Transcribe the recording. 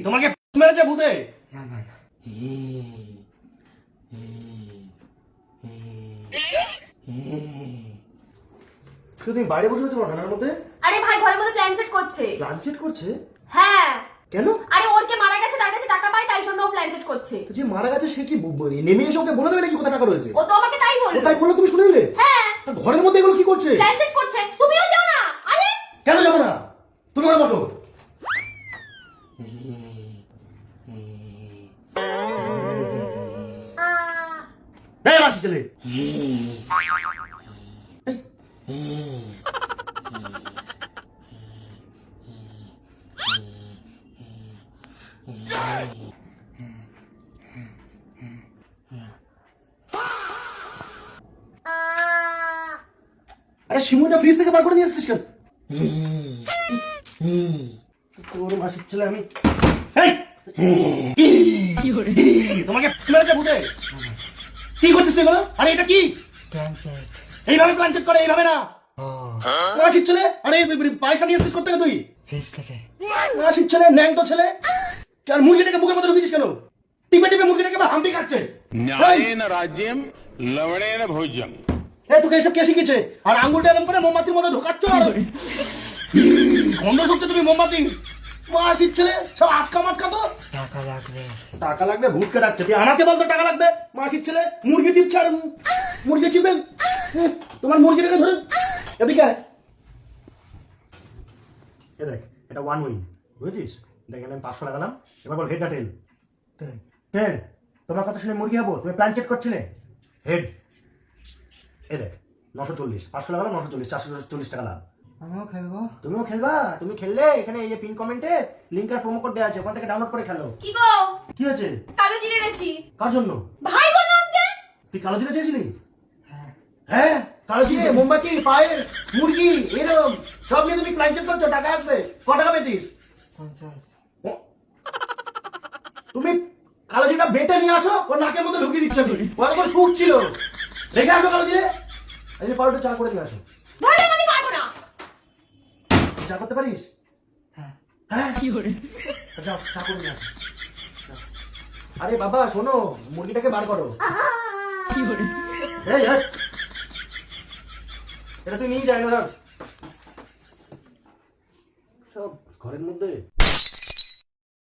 তোমাকে মেরেছে ভূতে? না না না। তুমি বাইরে বসে আছো ঠান্ডার মধ্যে? আরে ভাই ঘরের মধ্যে প্ল্যান সেট করছে। প্ল্যান সেট করছে? হ্যাঁ। কেন? আরে ওর কে মারা গেছে, তার কাছে টাকা পায়, তাই জন্য ও প্ল্যান সেট করছে। তো যে মারা গেছে সে কি নেমে এসে ওকে বলে দেবে নাকি কোথায় টাকা রয়েছে? ও তো আমাকে তাই ও বললো। তাই বললো, তুমি শুনে নিলে? হ্যাঁ। তা ঘরের মধ্যে এগুলো কি করছে? প্ল্যান সেট করছে। তুমিও যাও না। আরে কেন যাবো না? তুমি ওখানে বসো। এই মাসি ছেলে, আরে শিমুটা ফ্রিজ থেকে বার করে নিয়ে আসছিস কেন? তোর মাসির ছেলে আমি। তোমাকে মেরেছে ভূতে? কি করছিস তুই বলো? আরে এটা কি? Plan set. এইভাবে প্ল্যান চেক করে, এইভাবে না। ও মাসির ছেলে, আরে পায়েসটা নিয়ে আসছিস কোথেকে তুই? ফ্রিজ থেকে। মাসির ছেলে, ন্যাংটো ছেলে। আর মুরগিটাকে বুকের মধ্যে ঢুকিয়েছিস কেন? টিপে টিপে মুরগিটাকে আবার হাম্পি খাচ্ছে। न्यायेन राज्यम लवणेन भोज्यम। তোকে এসব কে শিখেছে? আর আঙ্গুলটা এরকম করে মোমবাতির মধ্যে ঢোকাচ্ছ আর গন্ধ শুকছে তুমি মোমবাতি। মাসির ছেলে সব আটকা মাটকা তো। টাকা লাগবে। টাকা লাগবে? ভূতকে ডাকছে। তুই আমাকে বলতো টাকা লাগবে? মাসির ছেলে মুরগি টিপছে আর মুরগি চিপে তোমার মুরগিটাকে ধরে এদিকে আয়। এ দেখ, এটা ওয়ান উইন, বুঝেছিস? দেখ আমি 500 লাগালাম। এবার বল হেড না টেল? টেল। তোমার কথা শুনে মুরগি হবো? তুমি প্ল্যান চেক করছিলে। হেড। এ দেখ 940, 500 লাগালাম 940, 440 টাকা লাভ। আমিও খেলবো। তুমিও খেলবা? তুমি খেললে এখানে এই যে পিন কমেন্টে লিংক আর প্রোমো কোড দেওয়া আছে, ওখান থেকে ডাউনলোড করে খেলো। কি গো? কি হয়েছে? কালো জিরে এনেছি। কার জন্য? ভাই বললো আনতে। তুই কালো জিরে চেয়েছিলি? হ্যাঁ। হ্যাঁ, কালো জিরে, মোমবাতি, পায়েস, মুরগি, এরকম সব নিয়ে তুমি প্ল্যান চেক করছো। টাকা আসবে। ক টাকা পেতিস? 50। তুমি কালো জিরেটা বেটে নিয়ে আসো, ওর নাকের মধ্যে ঢুকিয়ে দিচ্ছ। আমি ও একবার শুট ছিল। রেখে আসো কালো জিরে। এই যে পাউডার চা করে নিয়ে আসো। ধরে আমি পারবো না। তুই চা করতে পারিস? হ্যাঁ। হ্যাঁ, যাও চা করে নিয়ে আসো। আরে বাবা শোনো, মুরগিটাকে বার করো। এই হ্যাঁ, এটা তুই নিয়ে যাই না। সব ঘরের মধ্যে।